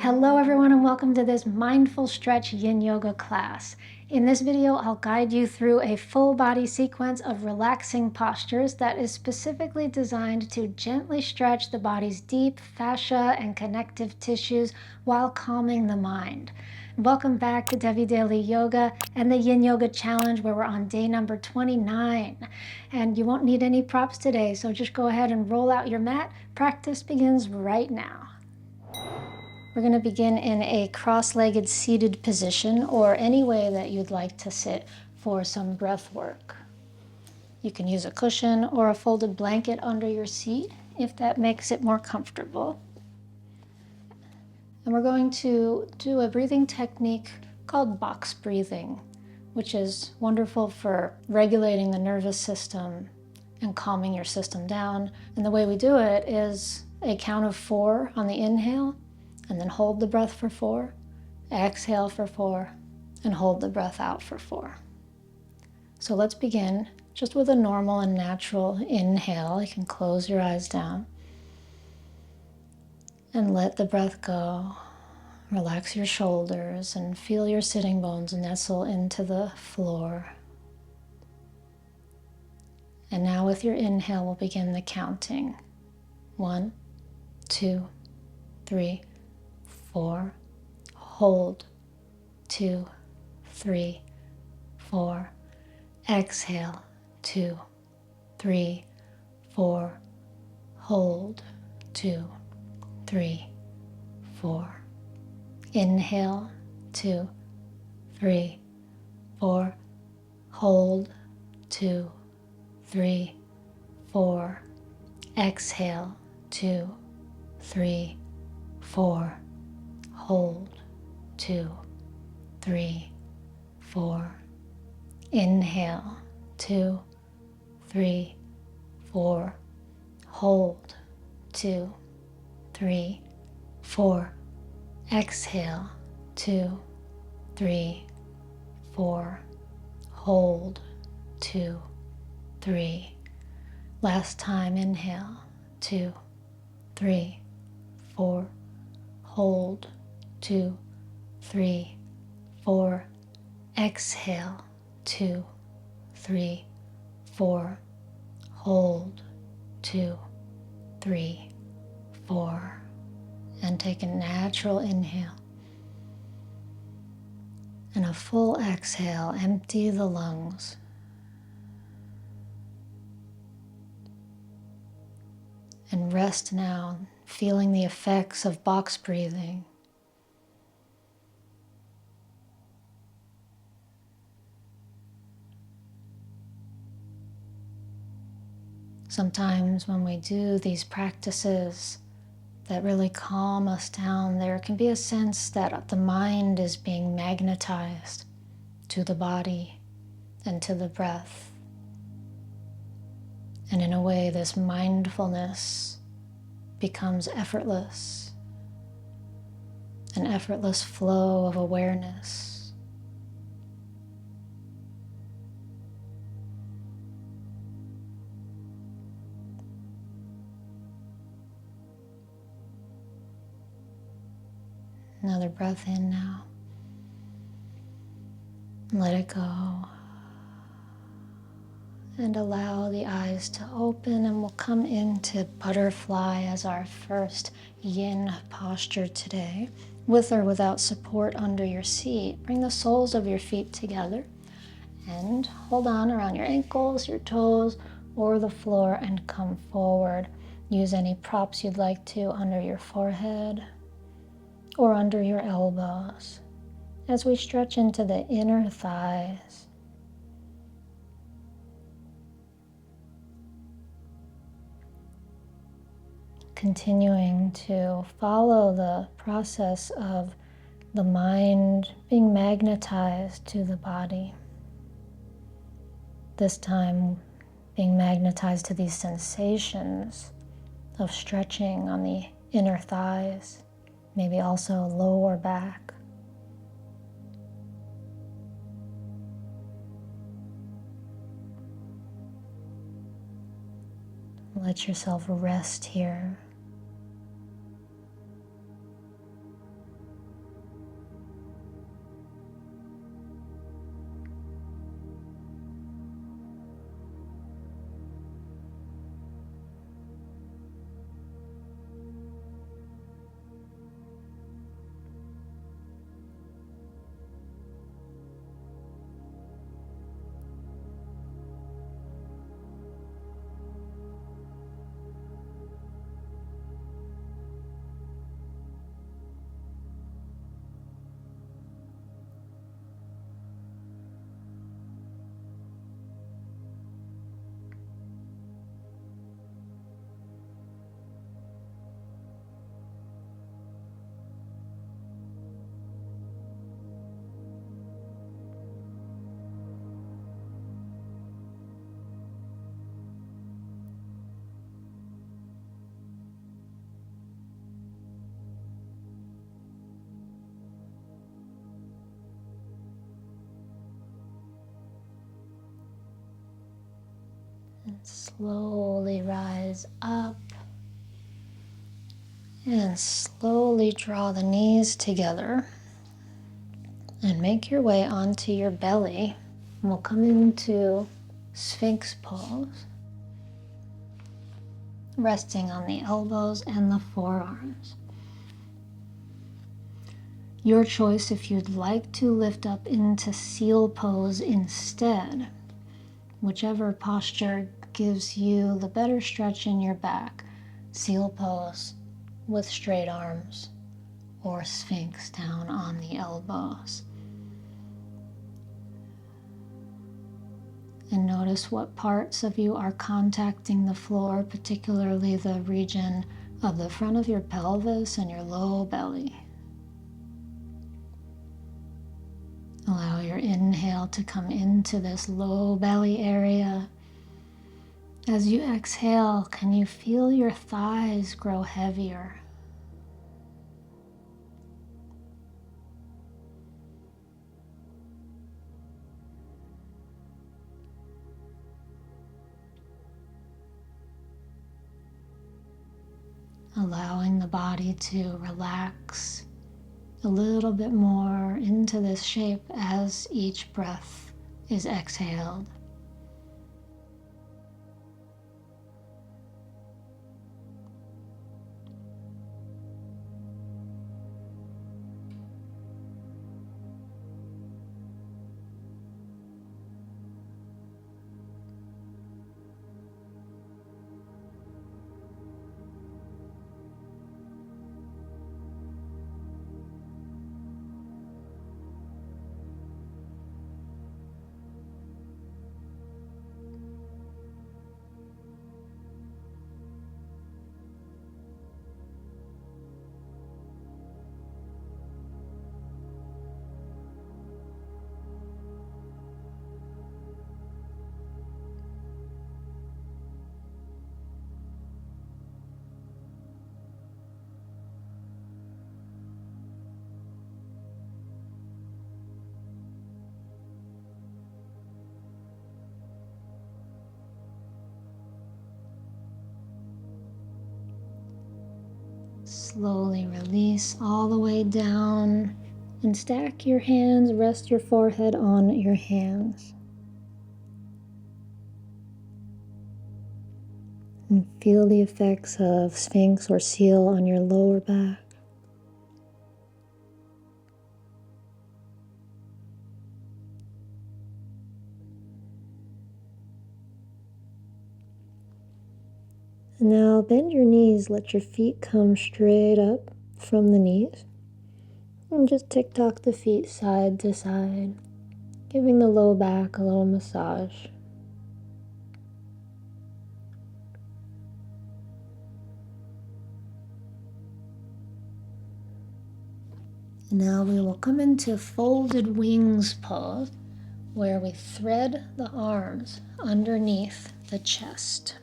Hello everyone and welcome to this Mindful Stretch Yin Yoga class. In this video, I'll guide you through a full body sequence of relaxing postures that is specifically designed to gently stretch the body's deep fascia and connective tissues while calming the mind. Welcome back to Devi Daily Yoga and the Yin Yoga Challenge, where we're on day number 29. And you won't need any props today, so just go ahead and roll out your mat. Practice begins right now. We're going to begin in a cross-legged seated position, or any way that you'd like to sit for some breath work. You can use a cushion or a folded blanket under your seat if that makes it more comfortable. And we're going to do a breathing technique called box breathing, which is wonderful for regulating the nervous system and calming your system down. And the way we do it is a count of 4 on the inhale, and then hold the breath for 4, exhale for 4, and hold the breath out for 4. So let's begin just with a normal and natural inhale. You can close your eyes down and let the breath go. Relax your shoulders and feel your sitting bones nestle into the floor. And now with your inhale, we'll begin the counting. 1, 2, 3, 4, hold, 2, 3, 4, exhale, 2, 3, 4, hold, 2, 3, 4, inhale, 2, 3, 4, hold, 2, 3, 4, exhale, 2, 3, 4, hold, 2, 3, 4, inhale, 2, 3, 4, hold, 2, 3, 4, exhale, 2, 3, 4, hold, 2, 3. Last time, inhale, 2, 3, 4, hold, 2, 3, 4, exhale, 2, 3, 4, hold, 2, 3, 4, and take a natural inhale. And a full exhale, empty the lungs. And rest now, feeling the effects of box breathing. Sometimes when we do these practices that really calm us down, there can be a sense that the mind is being magnetized to the body and to the breath. And in a way, this mindfulness becomes effortless, an effortless flow of awareness. Another breath in now. Let it go. And allow the eyes to open, and we'll come into butterfly as our first yin posture today, with or without support under your seat. Bring the soles of your feet together and hold on around your ankles, your toes, or the floor, and come forward. Use any props you'd like to under your forehead or under your elbows as we stretch into the inner thighs. Continuing to follow the process of the mind being magnetized to the body. This time being magnetized to these sensations of stretching on the inner thighs, maybe also lower back. Let yourself rest here. Slowly rise up and slowly draw the knees together and make your way onto your belly. We'll come into Sphinx pose, resting on the elbows and the forearms. Your choice if you'd like to lift up into seal pose instead. Whichever posture gives you the better stretch in your back. Seal pose with straight arms or Sphinx down on the elbows. And notice what parts of you are contacting the floor, particularly the region of the front of your pelvis and your low belly. Allow your inhale to come into this low belly area. As you exhale, can you feel your thighs grow heavier? Allowing the body to relax a little bit more into this shape as each breath is exhaled. Slowly release all the way down and stack your hands, rest your forehead on your hands. And feel the effects of Sphinx or seal on your lower back. And now bend your knees, let your feet come straight up from the knees. And just tick-tock the feet side to side, giving the low back a little massage. And now we will come into folded wings pose, where we thread the arms underneath the chest.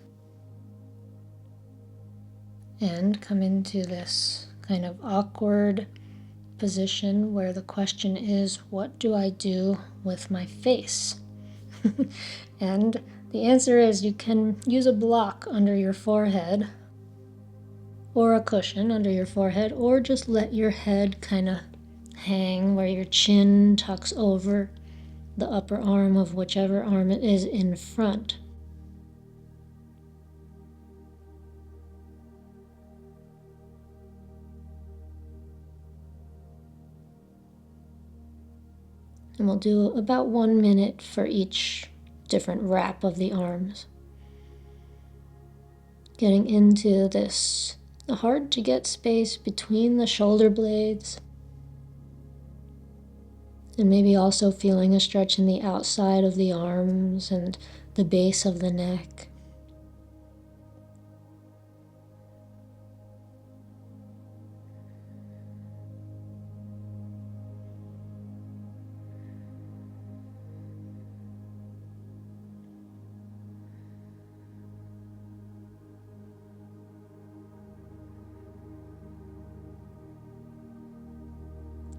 And come into this kind of awkward position where the question is, what do I do with my face? And the answer is you can use a block under your forehead or a cushion under your forehead, or just let your head kind of hang where your chin tucks over the upper arm of whichever arm it is in front. And we'll do about 1 minute for each different wrap of the arms. Getting into this hard to get space between the shoulder blades. And maybe also feeling a stretch in the outside of the arms and the base of the neck.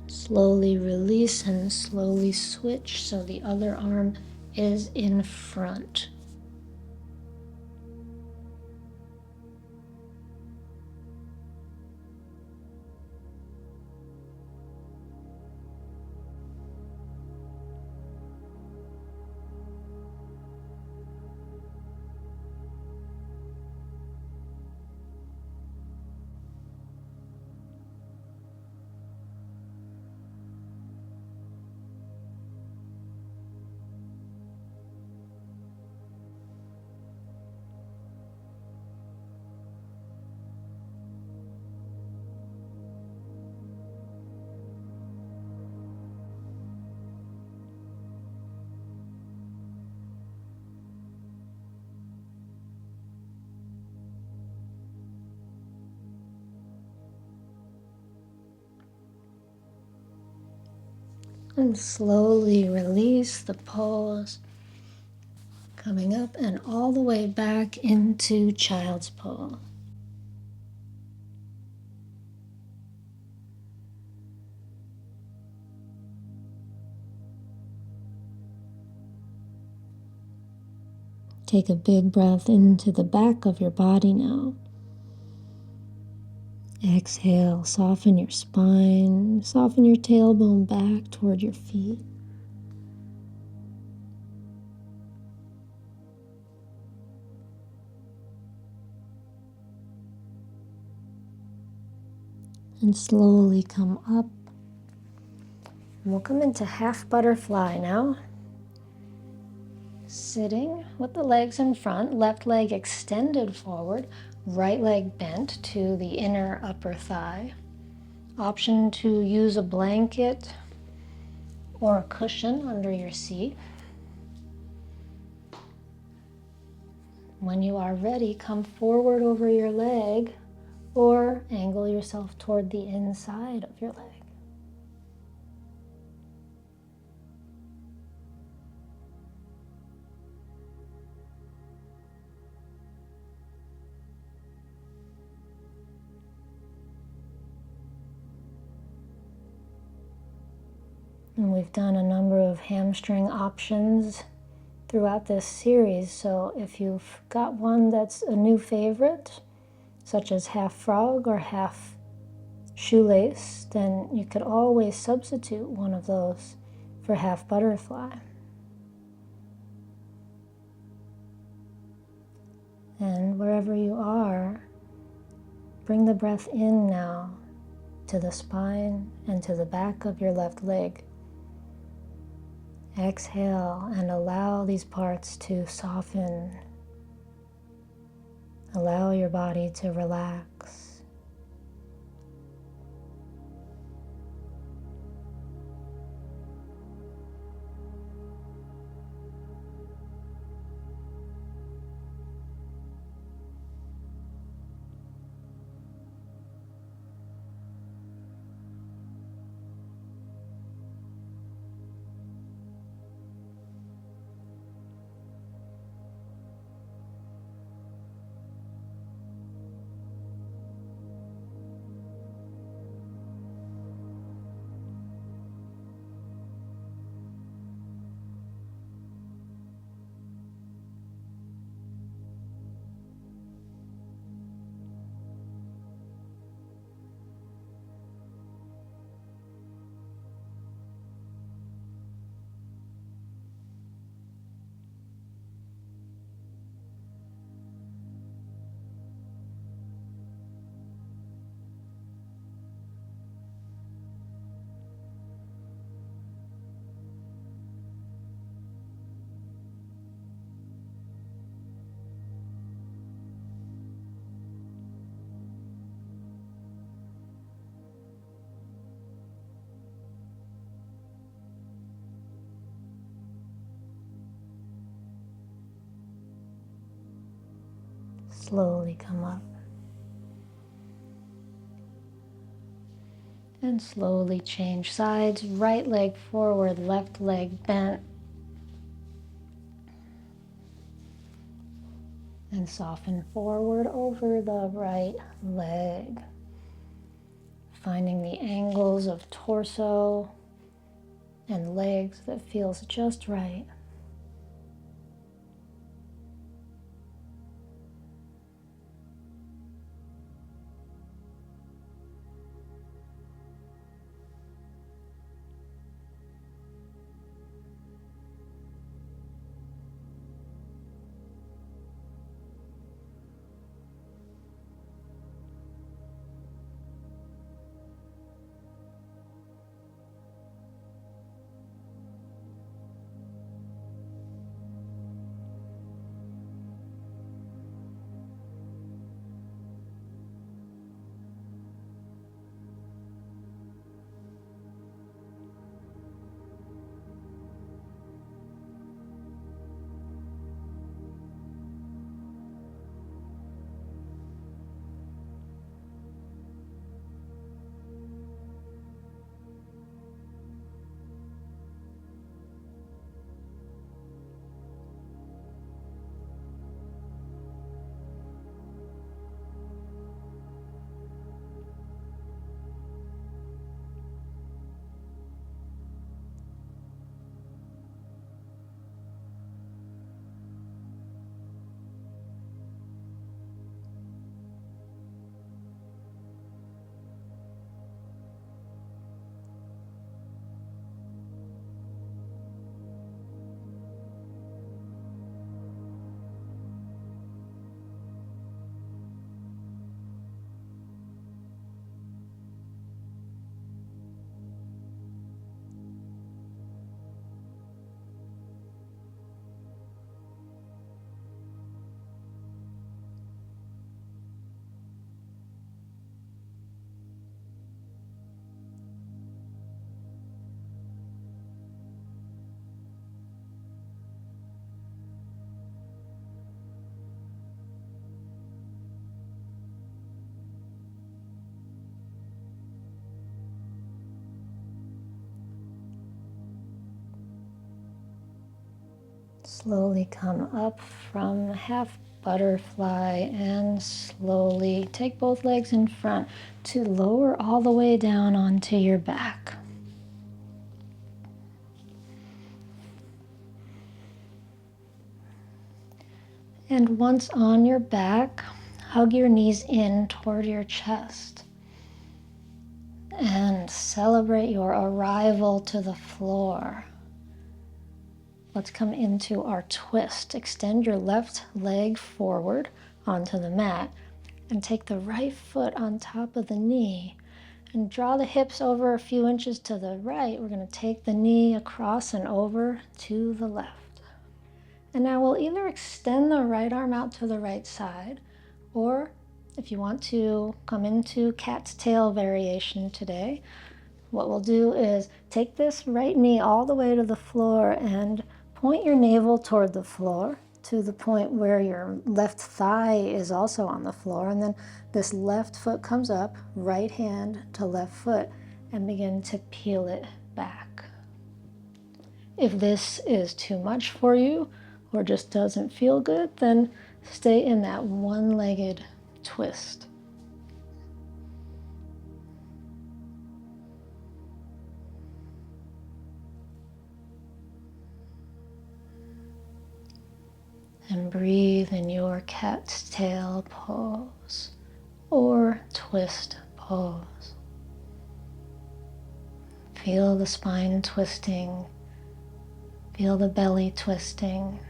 Slowly release and slowly switch so the other arm is in front. And slowly release the pose, coming up and all the way back into child's pose. Take a big breath into the back of your body now. Exhale, soften your spine, soften your tailbone back toward your feet. And slowly come up. And we'll come into half butterfly now. Sitting with the legs in front, left leg extended forward, right leg bent to the inner upper thigh. Option to use a blanket or a cushion under your seat. When you are ready, come forward over your leg or angle yourself toward the inside of your leg. And we've done a number of hamstring options throughout this series, so if you've got one that's a new favorite, such as half frog or half shoelace, then you could always substitute one of those for half butterfly. And wherever you are, bring the breath in now to the spine and to the back of your left leg. Exhale and allow these parts to soften. Allow your body to relax. Slowly come up. And slowly change sides. Right leg forward, left leg bent. And soften forward over the right leg. Finding the angles of torso and legs that feels just right. Slowly come up from half butterfly and slowly take both legs in front to lower all the way down onto your back. And once on your back, hug your knees in toward your chest and celebrate your arrival to the floor. Let's come into our twist. Extend your left leg forward onto the mat and take the right foot on top of the knee and draw the hips over a few inches to the right. We're going to take the knee across and over to the left. And now we'll either extend the right arm out to the right side, or if you want to come into cat's tail variation today, what we'll do is take this right knee all the way to the floor and point your navel toward the floor to the point where your left thigh is also on the floor. And then this left foot comes up, right hand to left foot, and begin to peel it back. If this is too much for you or just doesn't feel good, then stay in that one-legged twist. And breathe in your cat's tail pose or twist pose. Feel the spine twisting, feel the belly twisting.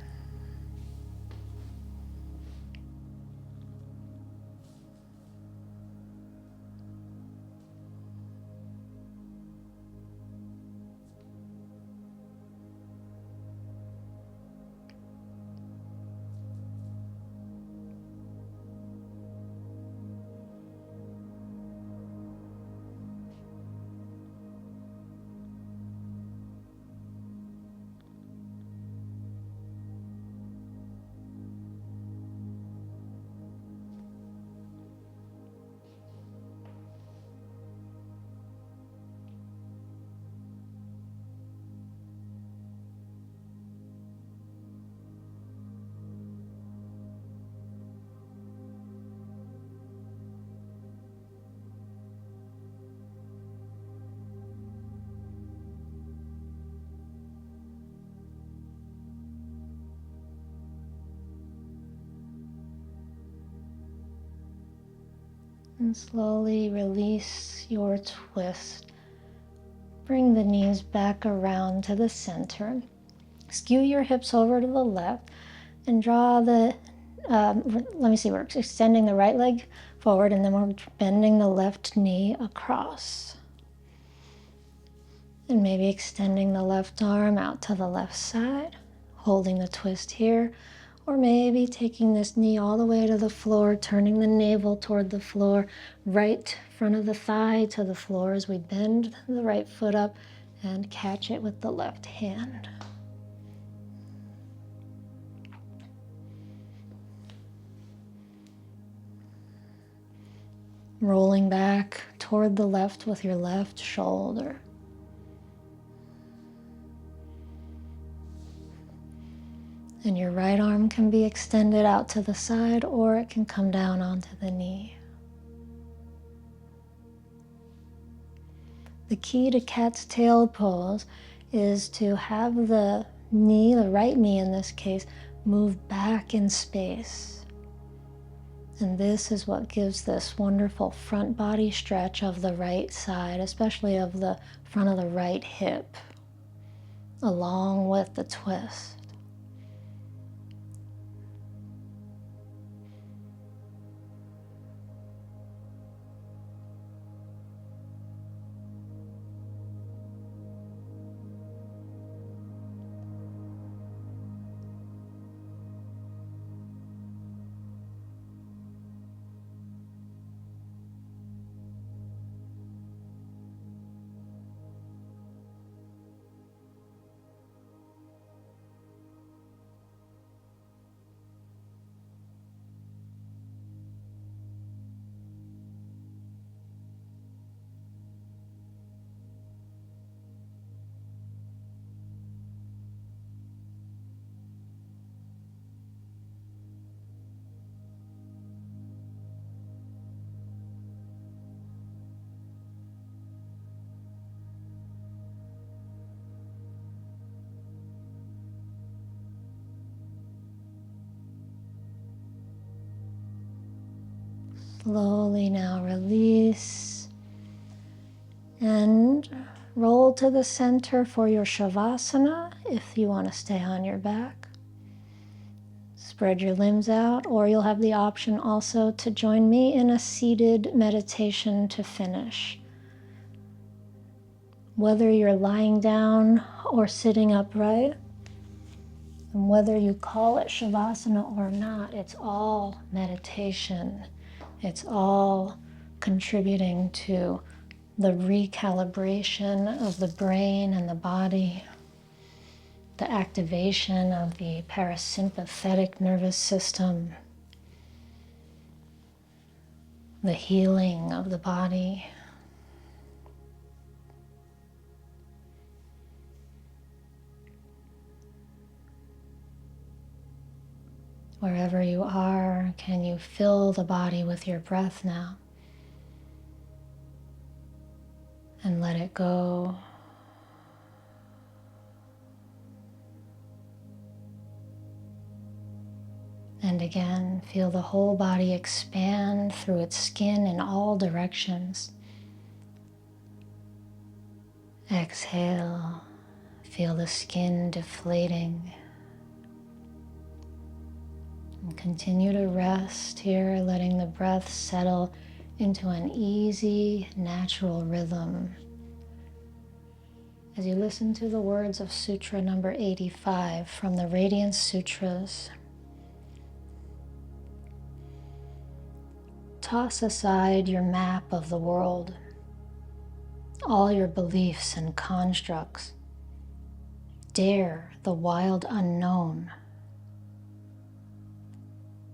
And slowly release your twist. Bring the knees back around to the center. Skew your hips over to the left and draw the, let me see, we're extending the right leg forward and then we're bending the left knee across. And maybe extending the left arm out to the left side, holding the twist here. Or maybe taking this knee all the way to the floor, turning the navel toward the floor, right front of the thigh to the floor as we bend the right foot up and catch it with the left hand. Rolling back toward the left with your left shoulder. And your right arm can be extended out to the side or it can come down onto the knee. The key to cat's tail pose is to have the knee, the right knee in this case, move back in space. And this is what gives this wonderful front body stretch of the right side, especially of the front of the right hip, along with the twist. Slowly now release and roll to the center for your Shavasana if you want to stay on your back. Spread your limbs out, or you'll have the option also to join me in a seated meditation to finish. Whether you're lying down or sitting upright, and whether you call it Shavasana or not, it's all meditation. It's all contributing to the recalibration of the brain and the body, the activation of the parasympathetic nervous system, the healing of the body. Wherever you are, can you fill the body with your breath now? And let it go. And again, feel the whole body expand through its skin in all directions. Exhale, feel the skin deflating. And continue to rest here, letting the breath settle into an easy, natural rhythm. As you listen to the words of Sutra number 85 from the Radiance Sutras, toss aside your map of the world, all your beliefs and constructs. Dare the wild unknown.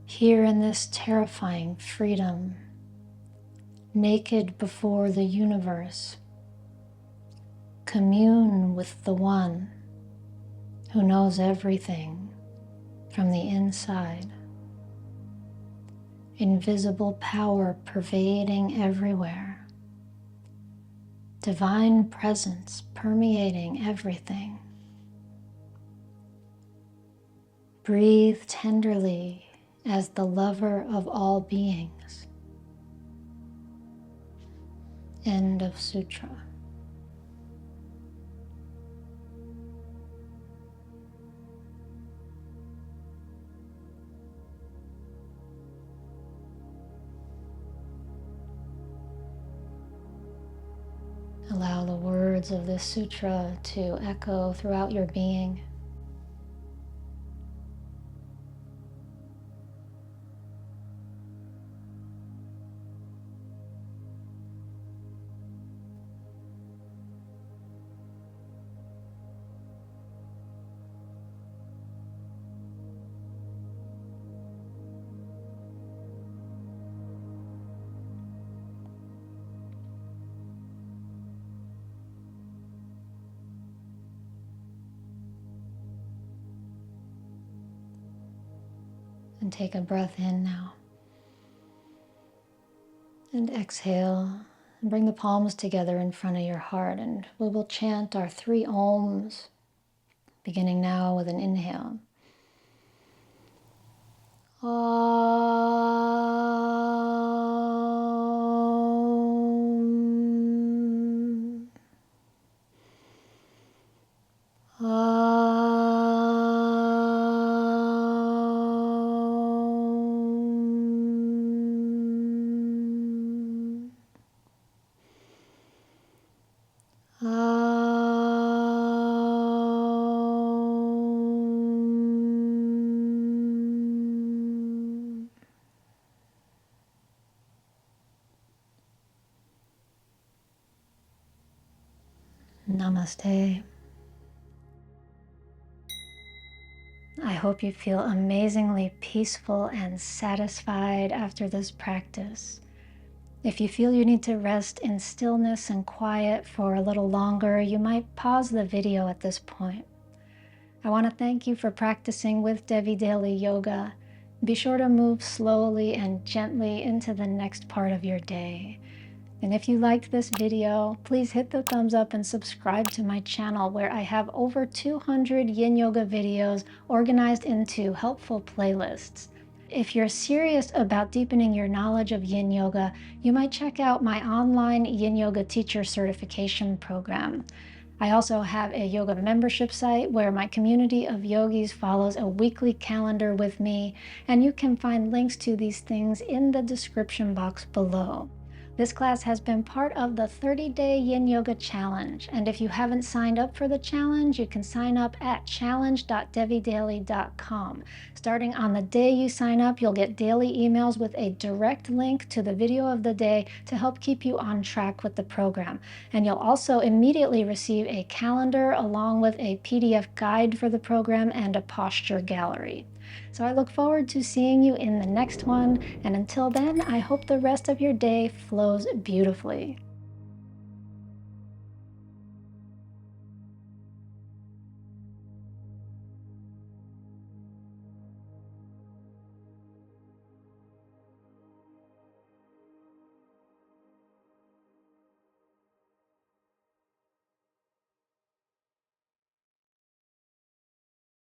Here in this terrifying freedom, naked before the universe, commune with the One who knows everything from the inside. Invisible power pervading everywhere. Divine presence permeating everything. Breathe tenderly as the lover of all beings. End of Sutra. Allow the words of this sutra to echo throughout your being. And take a breath in now. And exhale. And bring the palms together in front of your heart. And we will chant our 3 Oms, beginning now with an inhale. Om. Namaste. I hope you feel amazingly peaceful and satisfied after this practice. If you feel you need to rest in stillness and quiet for a little longer, you might pause the video at this point. I want to thank you for practicing with Devi Daily Yoga. Be sure to move slowly and gently into the next part of your day. And if you liked this video, please hit the thumbs up and subscribe to my channel where I have over 200 Yin Yoga videos organized into helpful playlists. If you're serious about deepening your knowledge of Yin Yoga, you might check out my online Yin Yoga teacher certification program. I also have a yoga membership site where my community of yogis follows a weekly calendar with me, and you can find links to these things in the description box below. This class has been part of the 30-day Yin Yoga Challenge, and if you haven't signed up for the challenge, you can sign up at challenge.devidaily.com. Starting on the day you sign up, you'll get daily emails with a direct link to the video of the day to help keep you on track with the program. And you'll also immediately receive a calendar along with a PDF guide for the program and a posture gallery. So I look forward to seeing you in the next one, and until then, I hope the rest of your day flows beautifully.